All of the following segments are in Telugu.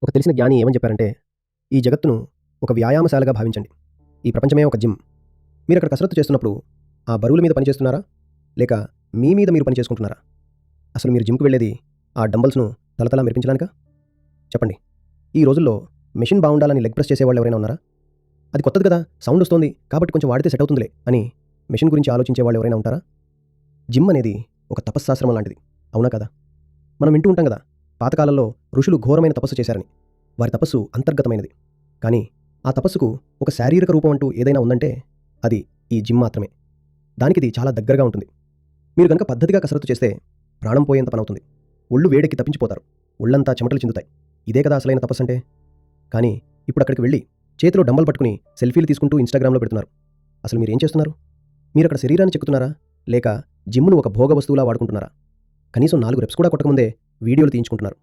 ఒక తెలిసిన జ్ఞాని ఏమని చెప్పారంటే, ఈ జగత్తును ఒక వ్యాయామశాలగా భావించండి. ఈ ప్రపంచమే ఒక జిమ్. మీరక్కడ కసరత్తు చేస్తున్నప్పుడు ఆ బరువుల మీద పని చేస్తున్నారా? లేక మీ మీద మీరు పని చేసుకుంటున్నారా? అసలు మీరు జిమ్‌కి వెళ్ళేది ఆ డంబెల్స్‌ను తళతళ మెరిపించడానికా? చెప్పండి. ఈ రోజుల్లో మెషిన్ బావుండాలని లెగ్ ప్రెస్ చేసేవాళ్ళు ఎవరైనా ఉన్నారా? అది కొత్తది కదా! సౌండ్ వస్తోంది కాబట్టి కొంచెం వాడితే సెట్ అవుతుందిలే అని మెషిన్ గురించి ఆలోచించే వాళ్ళు ఎవరైనా ఉంటారా? జిమ్ అనేది ఒక తపశ్శాస్త్రం లాంటిది. అవునా కదా? మనం వింటూ ఉంటాం కదా! పాతకాలంలో ఋషులు ఘోరమైన తపస్సు చేశారని. వారి తపస్సు అంతర్గతమైనది. కానీ ఆ తపస్సుకు ఒక శారీరక రూపం అంటూ ఏదైనా ఉందంటే అది ఈ జిమ్ మాత్రమే. దానికిది చాలా దగ్గరగా ఉంటుంది. మీరు గనక పద్ధతిగా కసరత్తు చేస్తే ప్రాణం పోయేంత పనవుతుంది. ఒళ్ళు వేడెక్కి తప్పించిపోతారు. ఒళ్ళంతా చెమటలు చిందుతాయి. ఇదే కదా అసలైన తపస్సంటే. కానీ ఇప్పుడక్కడికి వెళ్ళి చేతిలో డంబెల్ పట్టుకుని సెల్ఫీలు తీసుకుంటూ ఇన్‌స్టాగ్రామ్‌లో పెడుతున్నారు. అసలు మీరేం చేస్తున్నారు? మీరక్కడ శరీరాన్ని చెక్కుతున్నారా? లేక జిమ్‌ను ఒక భోగ వస్తువులా వాడుకుంటున్నారా? కనీసం 4 రెప్స్ కూడా కొట్టకముందే వీడియోలు తీయించుకుంటున్నారు.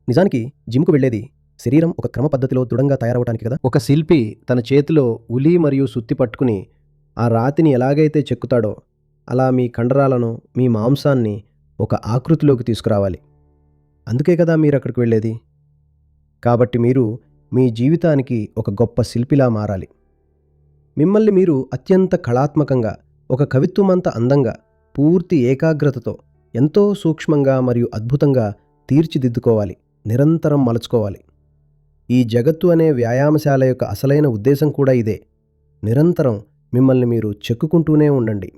నిజానికి జిమ్‌కు వెళ్ళేది శరీరం ఒక క్రమ పద్ధతిలో దృఢంగా తయారవ్వటానికి కదా! ఒక శిల్పి తన చేతిలో ఉలి మరియు సుత్తి పట్టుకుని ఆ రాతిని ఎలాగైతే చెక్కుతాడో అలా మీ కండరాలను, మీ మాంసాన్ని ఒక ఆకృతిలోకి తీసుకురావాలి. అందుకే కదా మీరు అక్కడికి వెళ్ళేది. కాబట్టి మీరు మీ జీవితానికి ఒక గొప్ప శిల్పిలా మారాలి. మిమ్మల్ని మీరు అత్యంత కళాత్మకంగా, ఒక కవిత్వమంత అందంగా, పూర్తి ఏకాగ్రతతో, ఎంతో సూక్ష్మంగా మరియు అద్భుతంగా తీర్చిదిద్దుకోవాలి. నిరంతరం మలుచుకోవాలి. ఈ జగత్తు అనే వ్యాయామశాల యొక్క అసలైన ఉద్దేశం కూడా ఇదే. నిరంతరం మిమ్మల్ని మీరు చెక్కుకుంటూనే ఉండండి.